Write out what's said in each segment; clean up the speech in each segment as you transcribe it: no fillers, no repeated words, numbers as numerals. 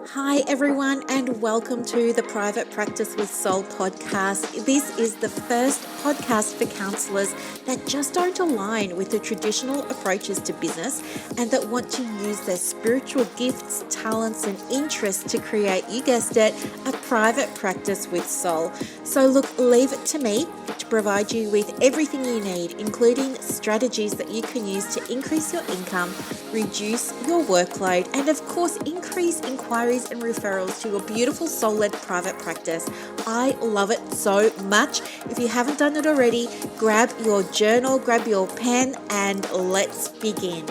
Hi, everyone, and welcome to the Private Practice with Soul podcast. This is the first podcast for counsellors that just don't align with the traditional approaches to business and that want to use their spiritual gifts, talents, and interests to create, you guessed it, a private practice with soul. So, look, leave it to me to provide you with everything you need, including strategies that you can use to increase your income, reduce your workload, and of course, increase inquiries and referrals to your beautiful soul-led private practice. I love it so much. If you haven't done it already, grab your journal, grab your pen, and let's begin.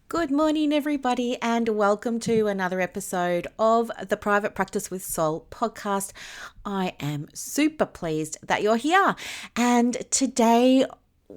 Good morning, everybody, and welcome to another episode of the Private Practice with Soul podcast. I am super pleased that you're here. And today,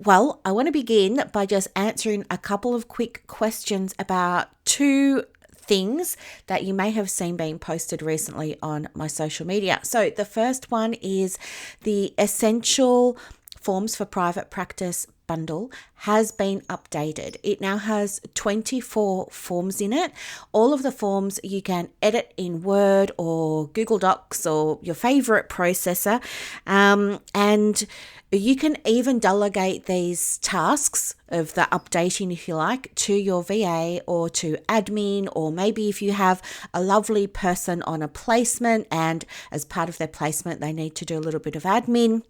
I want to begin by just answering a couple of quick questions about two things that you may have seen being posted recently on my social media. So the first one is the essential forms for private practice bundle has been updated. It now has 24 forms in it. All of the forms you can edit in Word or Google Docs or your favorite processor. And you can even delegate these tasks of the updating, if you like, to your VA or to admin, or maybe if you have a lovely person on a placement and as part of their placement, they need to do a little bit of admin.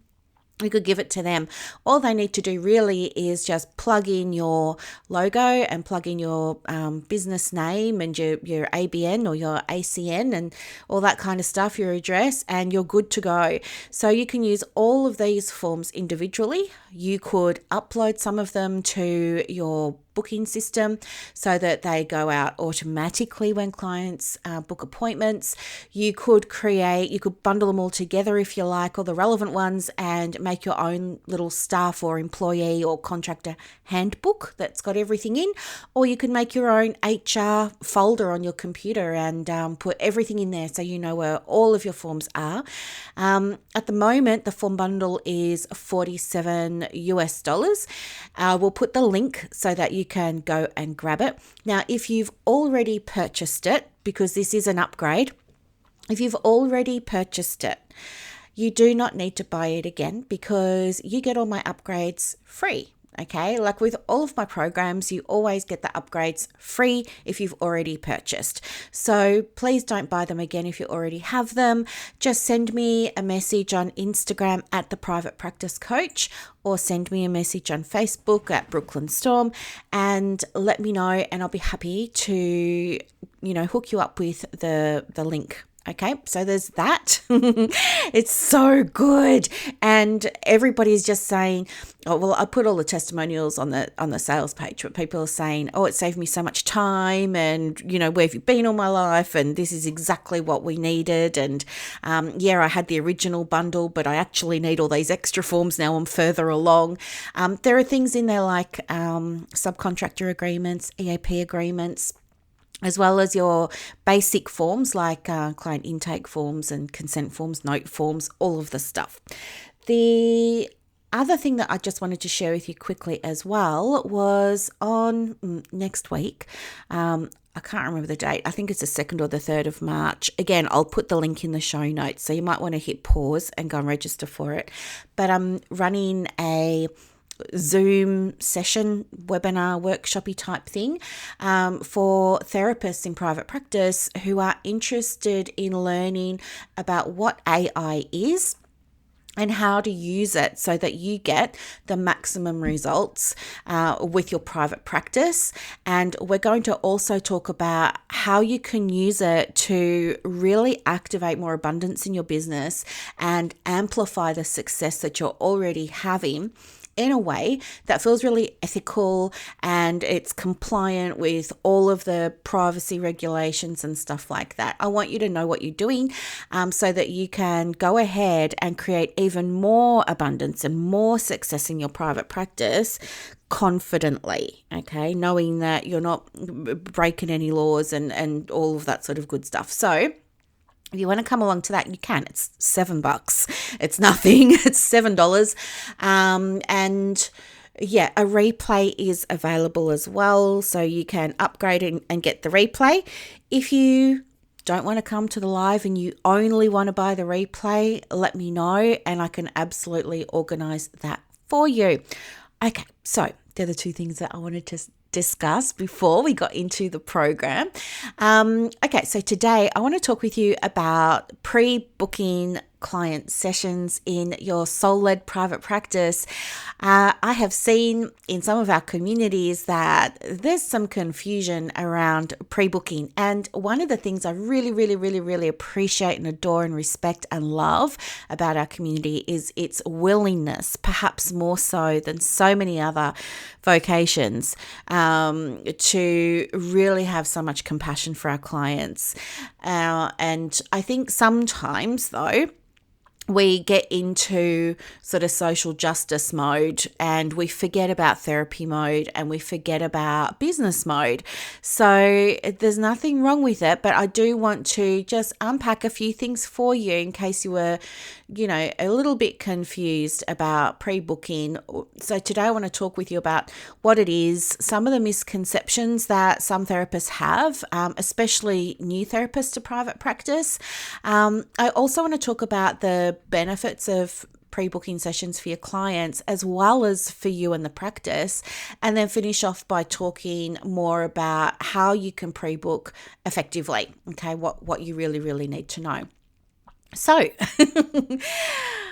You could give it to them. All they need to do really is just plug in your logo and plug in your business name and your ABN or your ACN and all that kind of stuff, your address, and you're good to go. So you can use all of these forms individually. You could upload some of them to your booking system so that they go out automatically when clients book appointments. You could bundle them all together if you like, all the relevant ones, and make your own little staff or employee or contractor handbook that's got everything in, or you can make your own HR folder on your computer and put everything in there so you know where all of your forms are. At the moment, the form bundle is $47 US. We'll put the link so that you can go and grab it. Now, if you've already purchased it, because this is an upgrade, if you've already purchased it, you do not need to buy it again because you get all my upgrades free. Okay, like with all of my programs, you always get the upgrades free if you've already purchased. So please don't buy them again if you already have them. Just send me a message on Instagram at The Private Practice Coach, or send me a message on Facebook at Brooklyn Storme and let me know, and I'll be happy to, hook you up with the link. Okay, so there's that. It's so good. And everybody's just saying, oh, well, I put all the testimonials on the sales page, but people are saying, oh, it saved me so much time, and, where have you been all my life? And this is exactly what we needed. And I had the original bundle, but I actually need all these extra forms now. I'm further along. There are things in there like subcontractor agreements, EAP agreements, as well as your basic forms like client intake forms and consent forms, note forms, all of the stuff. The other thing that I just wanted to share with you quickly as well was on next week. I can't remember the date. I think it's the 2nd or the 3rd of March. Again, I'll put the link in the show notes, so you might want to hit pause and go and register for it. But I'm running a Zoom session, webinar, workshopy type thing for therapists in private practice who are interested in learning about what AI is and how to use it so that you get the maximum results with your private practice. And we're going to also talk about how you can use it to really activate more abundance in your business and amplify the success that you're already having in a way that feels really ethical and it's compliant with all of the privacy regulations and stuff like that. I want you to know what you're doing so that you can go ahead and create even more abundance and more success in your private practice confidently, okay, knowing that you're not breaking any laws and all of that sort of good stuff. So if you want to come along to that, you can. It's $7. It's nothing. It's $7. And yeah, a replay is available as well. So you can upgrade and get the replay. If you don't want to come to the live and you only want to buy the replay, let me know and I can absolutely organize that for you. Okay, so they're the two things that I wanted to discuss before we got into the program. Okay, so today I want to talk with you about pre-booking client sessions in your soul-led private practice. I have seen in some of our communities that there's some confusion around pre-booking. And one of the things I really appreciate and adore and respect and love about our community is its willingness, perhaps more so than so many other vocations, to really have so much compassion for our clients. And I think sometimes, though, we get into sort of social justice mode and we forget about therapy mode and we forget about business mode. So there's nothing wrong with it, but I do want to just unpack a few things for you in case you were, a little bit confused about pre-booking. So today I want to talk with you about what it is, some of the misconceptions that some therapists have, especially new therapists to private practice. I also want to talk about the benefits of pre-booking sessions for your clients as well as for you and the practice, and then finish off by talking more about how you can pre-book effectively, okay, what you really need to know. So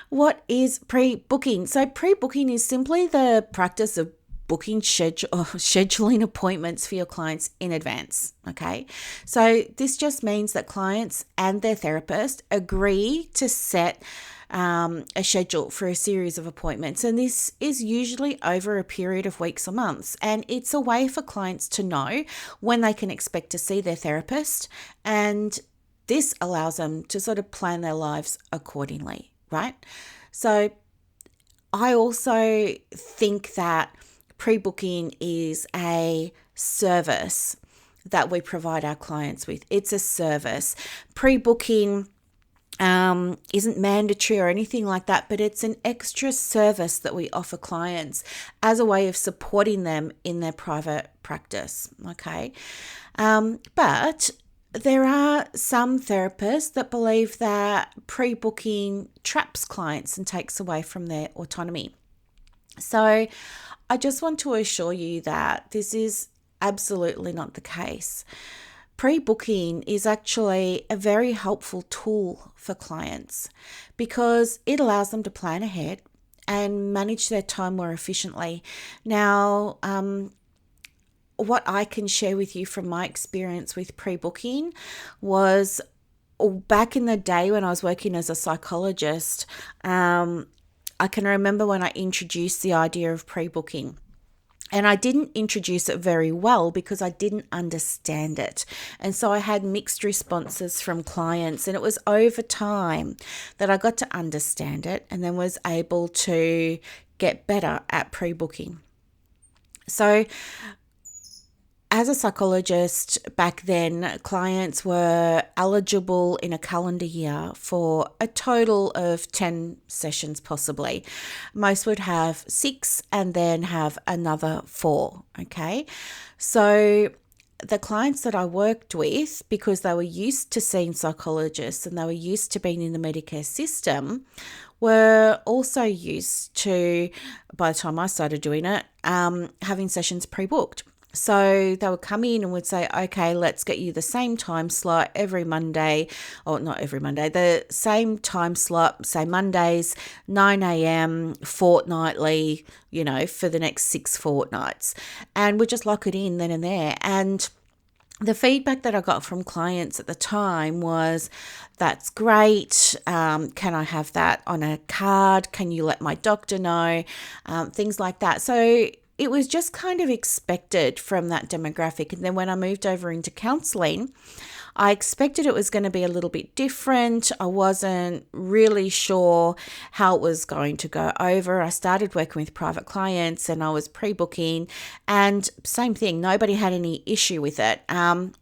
what is pre-booking? So pre-booking is simply the practice of booking scheduling appointments for your clients in advance. Okay. So this just means that clients and their therapist agree to set a schedule for a series of appointments. And this is usually over a period of weeks or months. And it's a way for clients to know when they can expect to see their therapist. And this allows them to sort of plan their lives accordingly, right? So I also think that pre-booking is a service that we provide our clients with. It's a service. Pre-booking isn't mandatory or anything like that, but it's an extra service that we offer clients as a way of supporting them in their private practice, okay? But there are some therapists that believe that pre-booking traps clients and takes away from their autonomy. So I just want to assure you that this is absolutely not the case. Pre-booking is actually a very helpful tool for clients because it allows them to plan ahead and manage their time more efficiently. Now, what I can share with you from my experience with pre-booking was back in the day when I was working as a psychologist. I can remember when I introduced the idea of pre-booking. And I didn't introduce it very well because I didn't understand it. And so I had mixed responses from clients. And it was over time that I got to understand it and then was able to get better at pre-booking. So as a psychologist back then, clients were eligible in a calendar year for a total of 10 sessions possibly. Most would have 6 and then have another 4, okay? So the clients that I worked with, because they were used to seeing psychologists and they were used to being in the Medicare system, were also used to, by the time I started doing it, having sessions pre-booked. So they would come in and would say, okay, let's get you the same time slot every Monday, or not every Monday, the same time slot, say Mondays, 9 a.m. fortnightly, for the next 6 fortnights. And we'd just lock it in then and there. And the feedback that I got from clients at the time was, that's great. Can I have that on a card? Can you let my doctor know? Things like that. So it was just kind of expected from that demographic. And then when I moved over into counselling, I expected it was going to be a little bit different. I wasn't really sure how it was going to go over. I started working with private clients and I was pre-booking, and same thing, nobody had any issue with it.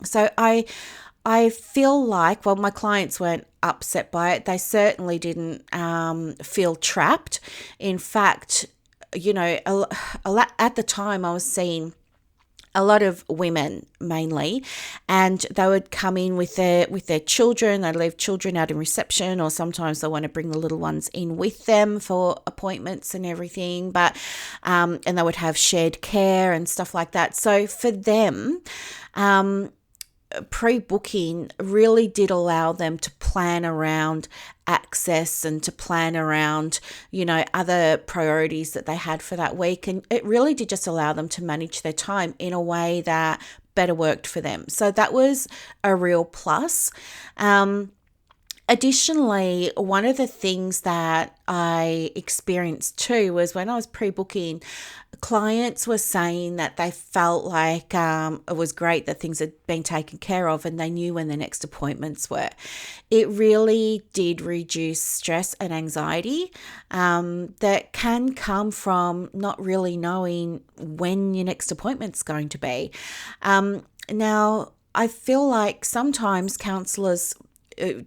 So I feel like, well, my clients weren't upset by it. They certainly didn't feel trapped. In fact, at the time I was seeing a lot of women mainly, and they would come in with their children. They'd leave children out in reception, or sometimes they want to bring the little ones in with them for appointments and everything. But and they would have shared care and stuff like that. So for them, pre-booking really did allow them to plan around access and to plan around, other priorities that they had for that week. And it really did just allow them to manage their time in a way that better worked for them. So that was a real plus. Additionally, one of the things that I experienced too was when I was pre-booking, clients were saying that they felt like it was great that things had been taken care of and they knew when their next appointments were. It really did reduce stress and anxiety that can come from not really knowing when your next appointment's going to be. Now, I feel like sometimes counsellors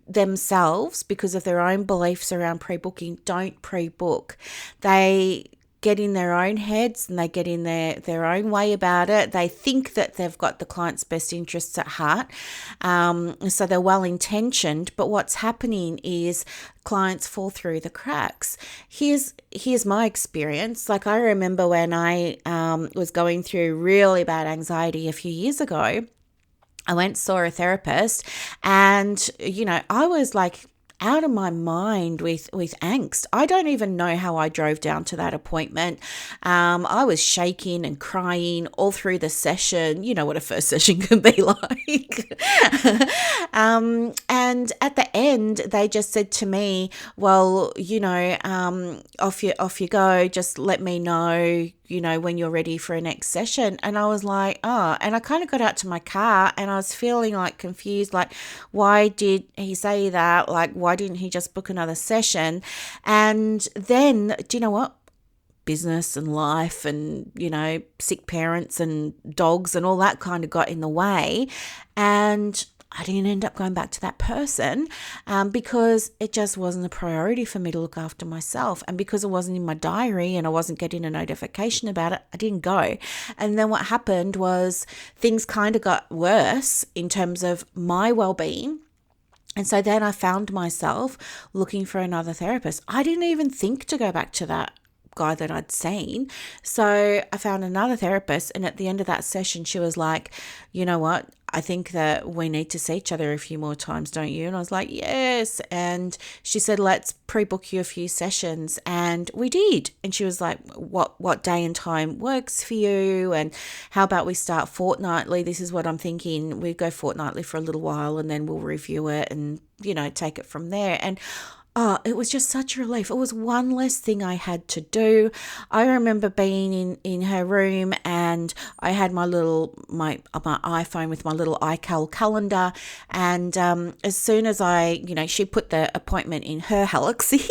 themselves, because of their own beliefs around pre-booking, don't pre-book. They get in their own heads and they get in their own way about it. They think that they've got the client's best interests at heart. So they're well-intentioned, but what's happening is clients fall through the cracks. Here's my experience. Like, I remember when I was going through really bad anxiety a few years ago, I went saw a therapist, and, I was like out of my mind with angst. I don't even know how I drove down to that appointment. I was shaking and crying all through the session. You know what a first session can be like. And at the end, they just said to me, well, off you go. Just let me know, when you're ready for a next session. And I was like, and I kind of got out to my car and I was feeling like confused, like, why did he say that? Like, why didn't he just book another session? And then, do you know what? Business and life and, sick parents and dogs and all that kind of got in the way. And I didn't end up going back to that person because it just wasn't a priority for me to look after myself. And because it wasn't in my diary and I wasn't getting a notification about it, I didn't go. And then what happened was things kind of got worse in terms of my well-being. And so then I found myself looking for another therapist. I didn't even think to go back to that guy that I'd seen. So I found another therapist, and at the end of that session, she was like, you know what? I think that we need to see each other a few more times, don't you? And I was like, yes. And she said, let's pre-book you a few sessions. And we did. And she was like, what day and time works for you? And how about we start fortnightly? This is what I'm thinking. We go fortnightly for a little while and then we'll review it and, take it from there. And it was just such a relief. It was one less thing I had to do. I remember being in her room, and I had my iPhone with my little iCal calendar. And as soon as she put the appointment in her Galaxy,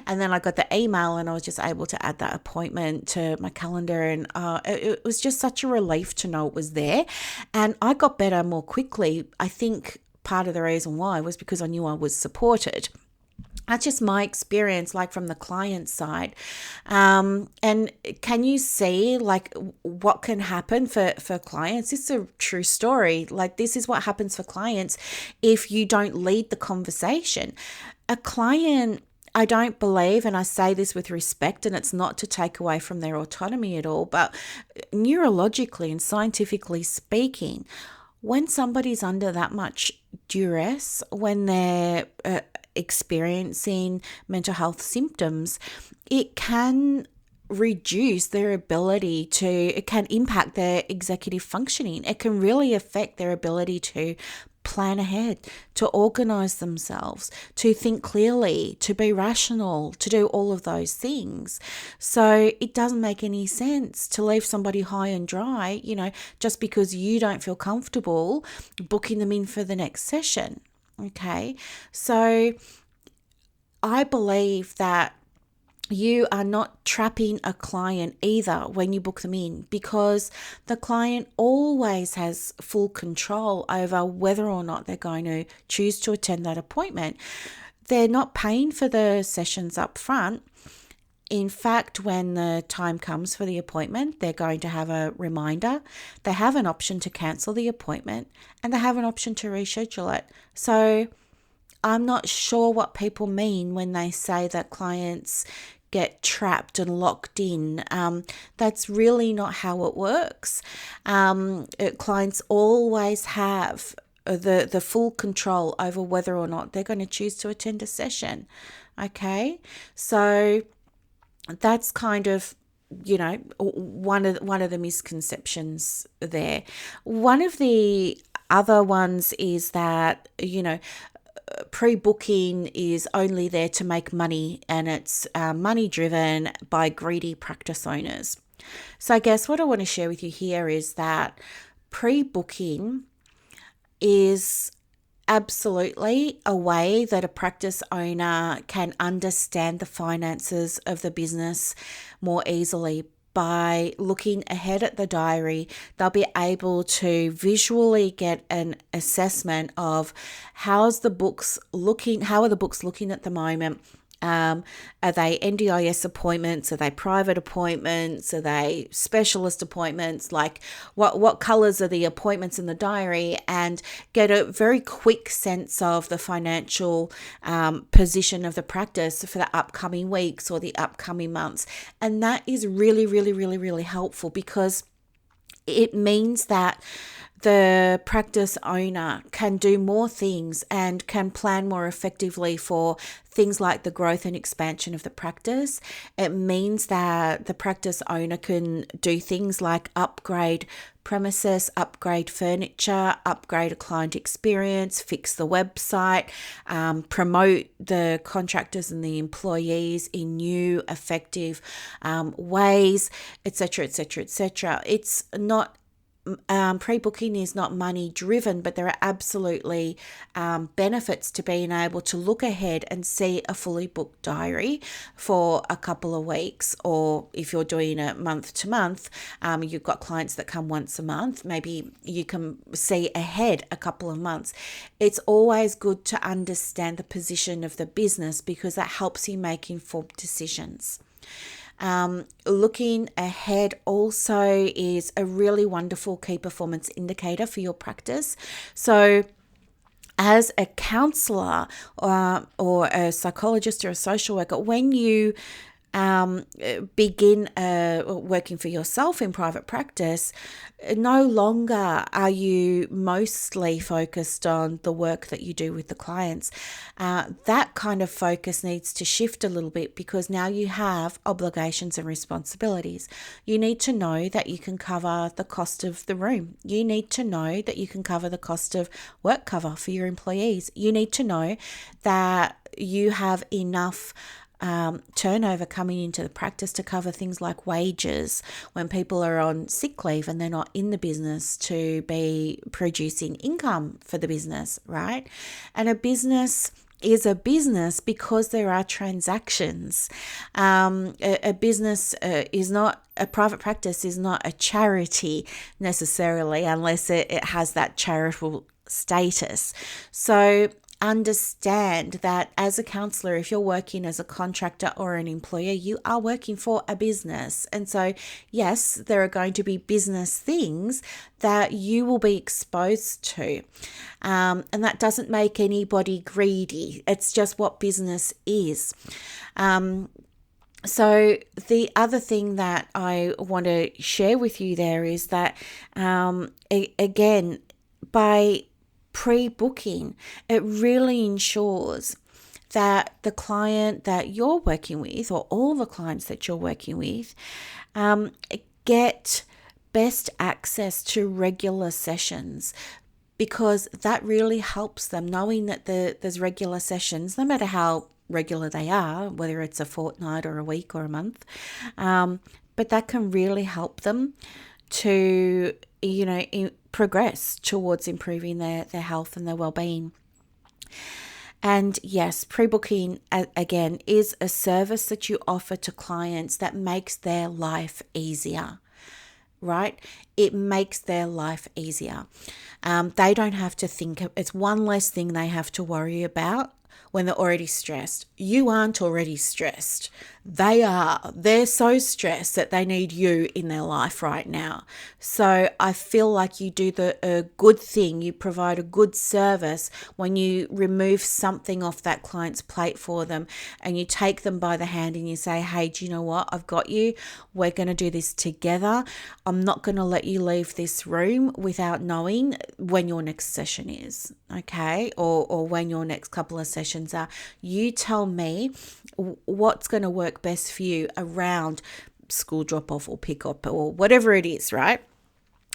and then I got the email, and I was just able to add that appointment to my calendar. And it was just such a relief to know it was there. And I got better more quickly. I think part of the reason why was because I knew I was supported. That's just my experience, like from the client side. And can you see like what can happen for clients? This is a true story. Like, this is what happens for clients if you don't lead the conversation. A client, I don't believe, and I say this with respect, and it's not to take away from their autonomy at all, but neurologically and scientifically speaking, when somebody's under that much duress, when they're experiencing mental health symptoms, it can reduce their ability to, it can impact their executive functioning. It can really affect their ability to plan ahead, to organize themselves, to think clearly, to be rational, to do all of those things. So it doesn't make any sense to leave somebody high and dry, just because you don't feel comfortable booking them in for the next session. Okay, so I believe that you are not trapping a client either when you book them in, because the client always has full control over whether or not they're going to choose to attend that appointment. They're not paying for the sessions up front. In fact, when the time comes for the appointment, they're going to have a reminder. They have an option to cancel the appointment and they have an option to reschedule it. So I'm not sure what people mean when they say that clients get trapped and locked in. That's really not how it works. Clients always have the full control over whether or not they're going to choose to attend a session. Okay, so that's kind of one of the misconceptions there. One of the other ones is that pre-booking is only there to make money, and it's money driven by greedy practice owners. So I guess what I want to share with you here is that pre-booking is absolutely a way that a practice owner can understand the finances of the business more easily. By looking ahead at the diary, they'll be able to visually get an assessment of how are the books looking at the moment. Are they NDIS appointments? Are they private appointments? Are they specialist appointments? Like what colors are the appointments in the diary? And get a very quick sense of the financial position of the practice for the upcoming weeks or the upcoming months. And that is really, really, really, really helpful, because it means that the practice owner can do more things and can plan more effectively for things like the growth and expansion of the practice. It means that the practice owner can do things like upgrade premises, upgrade furniture, upgrade a client experience, fix the website, promote the contractors and the employees in new, effective ways, etc., etc., etc. It's not pre-booking is not money driven, but there are absolutely benefits to being able to look ahead and see a fully booked diary for a couple of weeks. Or if you're doing it month to month, you've got clients that come once a month, maybe you can see ahead a couple of months. It's always good to understand the position of the business, because that helps you make informed decisions. Looking ahead also is a really wonderful key performance indicator for your practice. So as a counselor or a psychologist or a social worker, when you begin working for yourself in private practice, no longer are you mostly focused on the work that you do with the clients. That kind of focus needs to shift a little bit, because now you have obligations and responsibilities. You need to know that you can cover the cost of the room. You need to know that you can cover the cost of work cover for your employees. You need to know that you have enough turnover coming into the practice to cover things like wages when people are on sick leave and they're not in the business to be producing income for the business, right? And a business is a business because there are transactions. A business is not, a private practice is not a charity necessarily, unless it has that charitable status. So understand that as a counselor, if you're working as a contractor or an employer, you are working for a business. And so, yes, there are going to be business things that you will be exposed to. And that doesn't make anybody greedy. It's just what business is. So the other thing that I want to share with you there is that, again, by pre-booking, it really ensures that the client that you're working with, or all the clients that you're working with, get best access to regular sessions, because that really helps them, knowing that there's regular sessions, no matter how regular they are, whether it's a fortnight or a week or a month, but that can really help them to progress towards improving their health and their well-being. And yes, pre-booking, again, is a service that you offer to clients that makes their life easier, right? It makes their life easier. They don't have to think, it's one less thing they have to worry about when they're already stressed. You aren't already stressed. They are. They're so stressed that they need you in their life right now. So I feel like you do a good thing. You provide a good service when you remove something off that client's plate for them and you take them by the hand and you say, hey, do you know what? I've got you. We're going to do this together. I'm not going to let you leave this room without knowing when your next session is, okay? Or when your next couple of sessions are. You tell me what's going to work best for you around school drop off or pick up or whatever it is, right?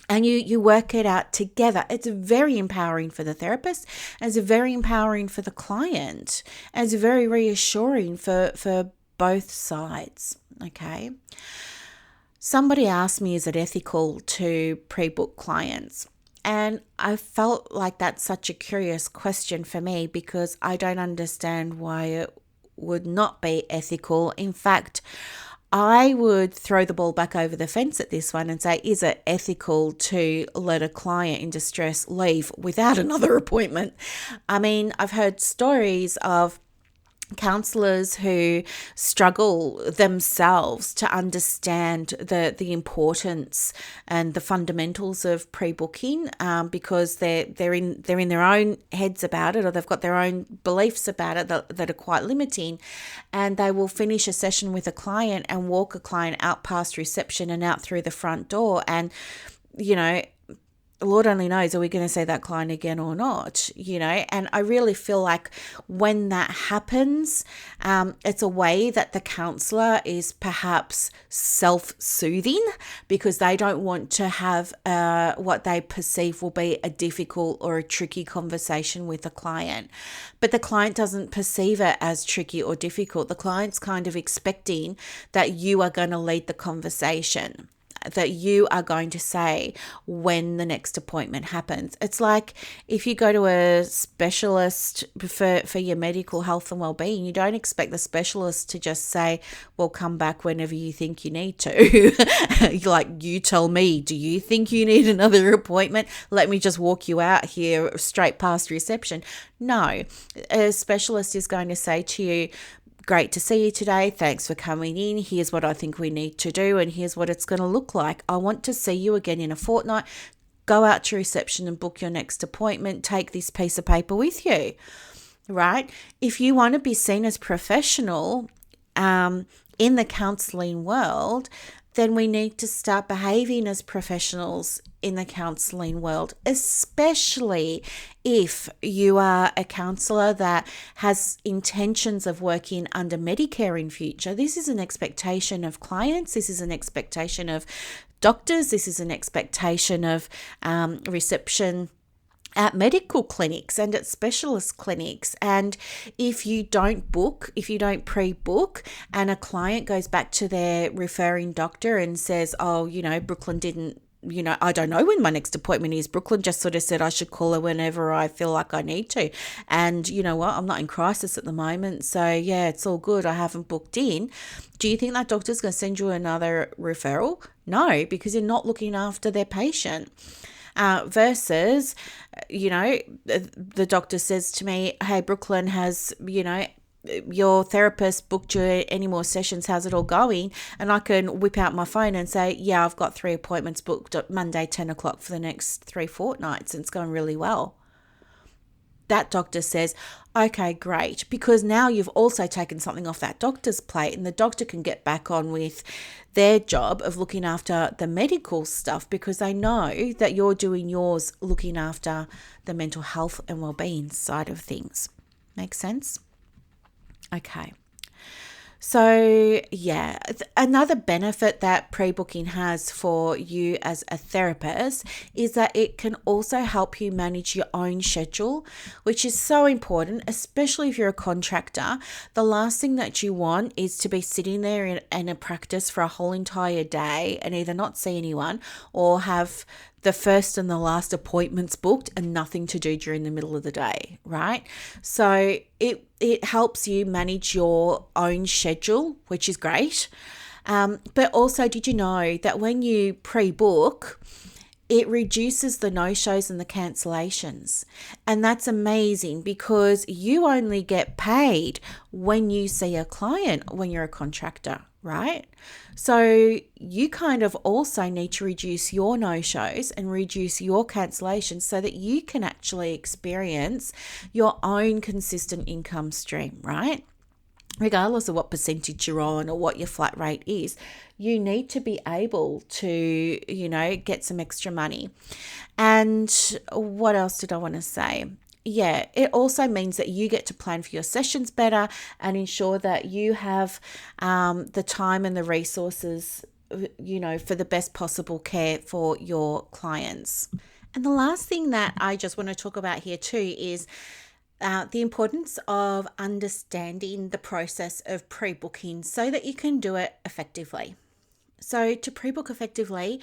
And you work it out together. It's very empowering for the therapist. It's very empowering for the client. And it's very reassuring for both sides, okay? Somebody asked me, is it ethical to pre-book clients? And I felt like that's such a curious question for me because I don't understand why it would not be ethical. In fact, I would throw the ball back over the fence at this one and say, is it ethical to let a client in distress leave without another appointment? I mean, I've heard stories of counselors who struggle themselves to understand the importance and the fundamentals of pre-booking because they're in their own heads about it, or they've got their own beliefs about it that are quite limiting, and they will finish a session with a client and walk a client out past reception and out through the front door, and Lord only knows, are we going to see that client again or not, And I really feel like when that happens, it's a way that the counsellor is perhaps self-soothing because they don't want to have what they perceive will be a difficult or a tricky conversation with the client. But the client doesn't perceive it as tricky or difficult. The client's kind of expecting that you are going to lead the conversation, that you are going to say when the next appointment happens. It's like if you go to a specialist for your medical health and well-being, you don't expect the specialist to just say, well, come back whenever you think you need to. Like, you tell me, do you think you need another appointment? Let me just walk you out here straight past reception. No, a specialist is going to say to you, great to see you today. Thanks for coming in. Here's what I think we need to do, and here's what it's going to look like. I want to see you again in a fortnight. Go out to reception and book your next appointment. Take this piece of paper with you, right? If you want to be seen as professional in the counselling world, then we need to start behaving as professionals in the counselling world, especially if you are a counsellor that has intentions of working under Medicare in future. This is an expectation of clients. This is an expectation of doctors. This is an expectation of reception at medical clinics and at specialist clinics. And if you don't pre-book, and a client goes back to their referring doctor and says, oh, Brooklyn didn't, I don't know when my next appointment is. Brooklyn just sort of said I should call her whenever I feel like I need to. And you know what? I'm not in crisis at the moment. So yeah, it's all good. I haven't booked in. Do you think that doctor's going to send you another referral? No, because you're not looking after their patient. Versus, the doctor says to me, hey, Brooklyn, has, your therapist booked you any more sessions? How's it all going? And I can whip out my phone and say, yeah, I've got 3 appointments booked at Monday, 10 o'clock for the next 3 fortnights. And it's going really well. That doctor says, okay, great, because now you've also taken something off that doctor's plate, and the doctor can get back on with their job of looking after the medical stuff because they know that you're doing yours looking after the mental health and well-being side of things. Make sense? Okay. So yeah, another benefit that pre-booking has for you as a therapist is that it can also help you manage your own schedule, which is so important, especially if you're a contractor. The last thing that you want is to be sitting there in a practice for a whole entire day and either not see anyone or have the first and the last appointments booked and nothing to do during the middle of the day, right? So it helps you manage your own schedule, which is great. But also, did you know that when you pre-book, it reduces the no-shows and the cancellations. And that's amazing because you only get paid when you see a client when you're a contractor, right? So you kind of also need to reduce your no-shows and reduce your cancellations so that you can actually experience your own consistent income stream, right? Regardless of what percentage you're on or what your flat rate is, you need to be able to, get some extra money. And what else did I want to say? Yeah, it also means that you get to plan for your sessions better and ensure that you have the time and the resources, for the best possible care for your clients. And the last thing that I just want to talk about here too is the importance of understanding the process of pre-booking so that you can do it effectively. So to pre-book effectively,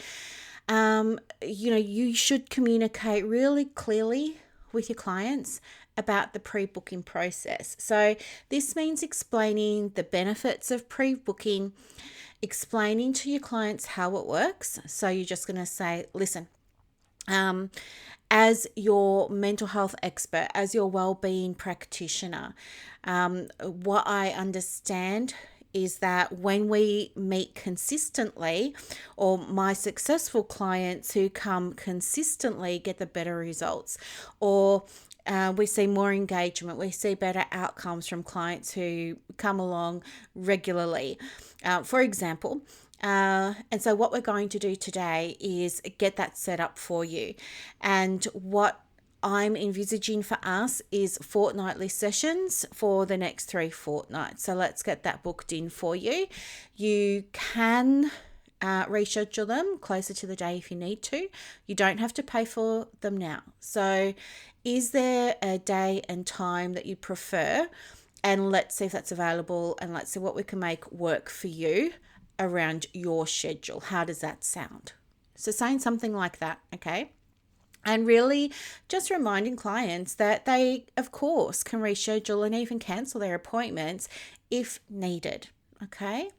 you should communicate really clearly with your clients about the pre-booking process. So this means explaining the benefits of pre-booking, explaining to your clients how it works. So you're just going to say, listen, as your mental health expert, as your well-being practitioner, what I understand is that when we meet consistently, or my successful clients who come consistently get the better results, or we see more engagement, we see better outcomes from clients who come along regularly. For example, and so what we're going to do today is get that set up for you. And what I'm envisaging for us is fortnightly sessions for the next 3 fortnights. So let's get that booked in for you. You can reschedule them closer to the day if you need to. You don't have to pay for them now. So is there a day and time that you prefer? And let's see if that's available, and let's see what we can make work for you around your schedule. How does that sound? So saying something like that, okay? And really just reminding clients that they, of course, can reschedule and even cancel their appointments if needed, okay?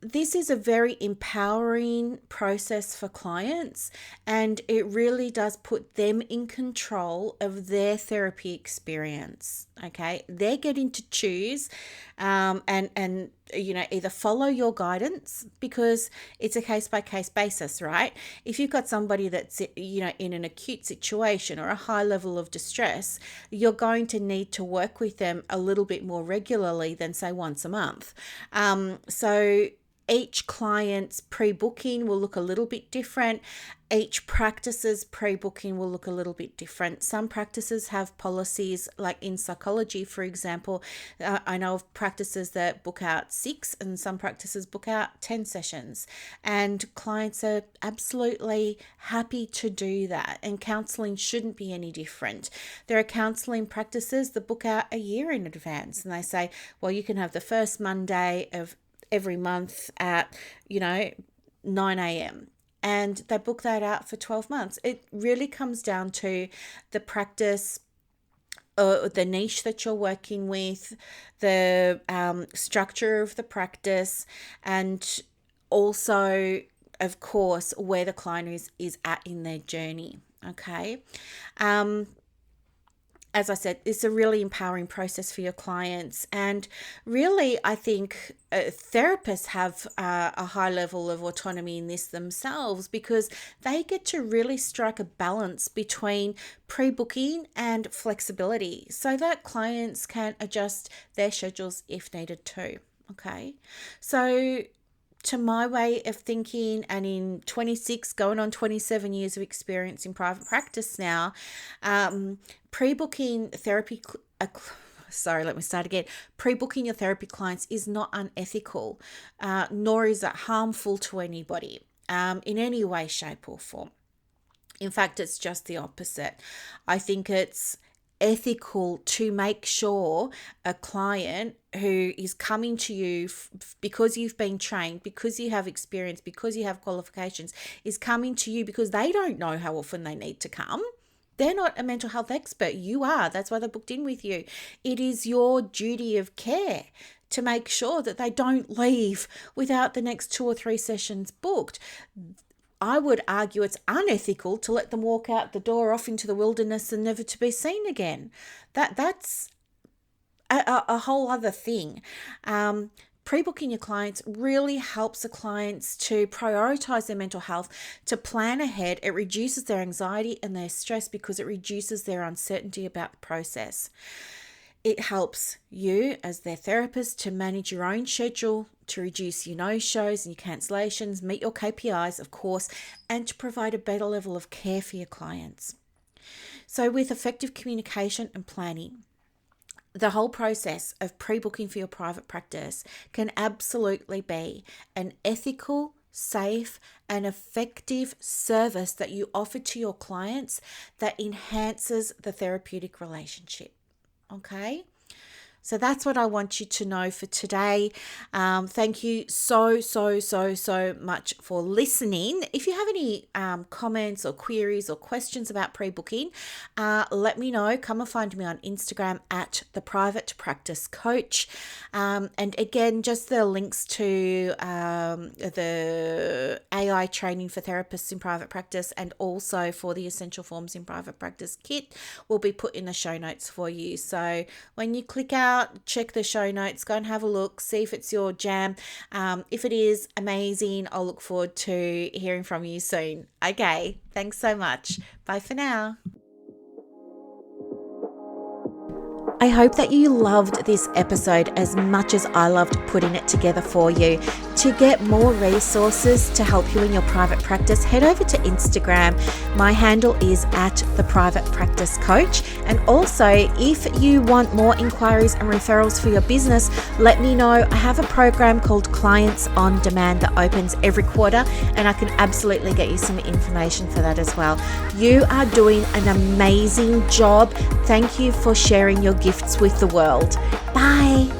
This is a very empowering process for clients, and it really does put them in control of their therapy experience. Okay, they're getting to choose, and either follow your guidance, because it's a case by case basis, right? If you've got somebody that's in an acute situation or a high level of distress, you're going to need to work with them a little bit more regularly than say once a month. So each client's pre-booking will look a little bit different. Each practice's pre-booking will look a little bit different. Some practices have policies, like in psychology, for example. I know of practices that book out 6 and some practices book out 10 sessions. And clients are absolutely happy to do that. And counselling shouldn't be any different. There are counselling practices that book out a year in advance. And they say, well, you can have the first Monday of every month at 9 a.m. and they book that out for 12 months. It really comes down to the practice, the niche that you're working with, the structure of the practice, and also, of course, where the client is at in their journey. Okay. As I said, it's a really empowering process for your clients. And really, I think therapists have a high level of autonomy in this themselves, because they get to really strike a balance between pre-booking and flexibility so that clients can adjust their schedules if needed too. Okay. So to my way of thinking, and in 26 going on 27 years of experience in private practice now, pre-booking therapy pre-booking your therapy clients is not unethical, nor is it harmful to anybody in any way, shape or form. In fact, it's just the opposite. I think it's ethical to make sure a client who is coming to you because you've been trained, because you have experience, because you have qualifications, is coming to you because they don't know how often they need to come. They're not a mental health expert. You are. That's why they're booked in with you. It is your duty of care to make sure that they don't leave without the next 2 or 3 sessions booked. I would argue it's unethical to let them walk out the door off into the wilderness and never to be seen again. That's a whole other thing. Pre-booking your clients really helps the clients to prioritize their mental health, to plan ahead. It reduces their anxiety and their stress because it reduces their uncertainty about the process. It helps you as their therapist to manage your own schedule, to reduce your no-shows and your cancellations, meet your KPIs, of course, and to provide a better level of care for your clients. So with effective communication and planning, the whole process of pre-booking for your private practice can absolutely be an ethical, safe, and effective service that you offer to your clients that enhances the therapeutic relationship. Okay? So that's what I want you to know for today. Thank you so much for listening. If you have any comments or queries or questions about pre-booking, let me know. Come and find me on Instagram at the Private Practice Coach. And again, just the links to the AI training for therapists in private practice and also for the Essential Forms in Private Practice kit will be put in the show notes for you. So when you click out, check the show notes, go and have a look, see if it's your jam. If it is, amazing. I'll look forward to hearing from you soon. Okay, thanks so much. Bye for now. I hope that you loved this episode as much as I loved putting it together for you. To get more resources to help you in your private practice, head over to Instagram. My handle is at the Private Practice Coach. And also, if you want more inquiries and referrals for your business, let me know. I have a program called Clients on Demand that opens every quarter, and I can absolutely get you some information for that as well. You are doing an amazing job. Thank you for sharing your gifts with the world. Bye.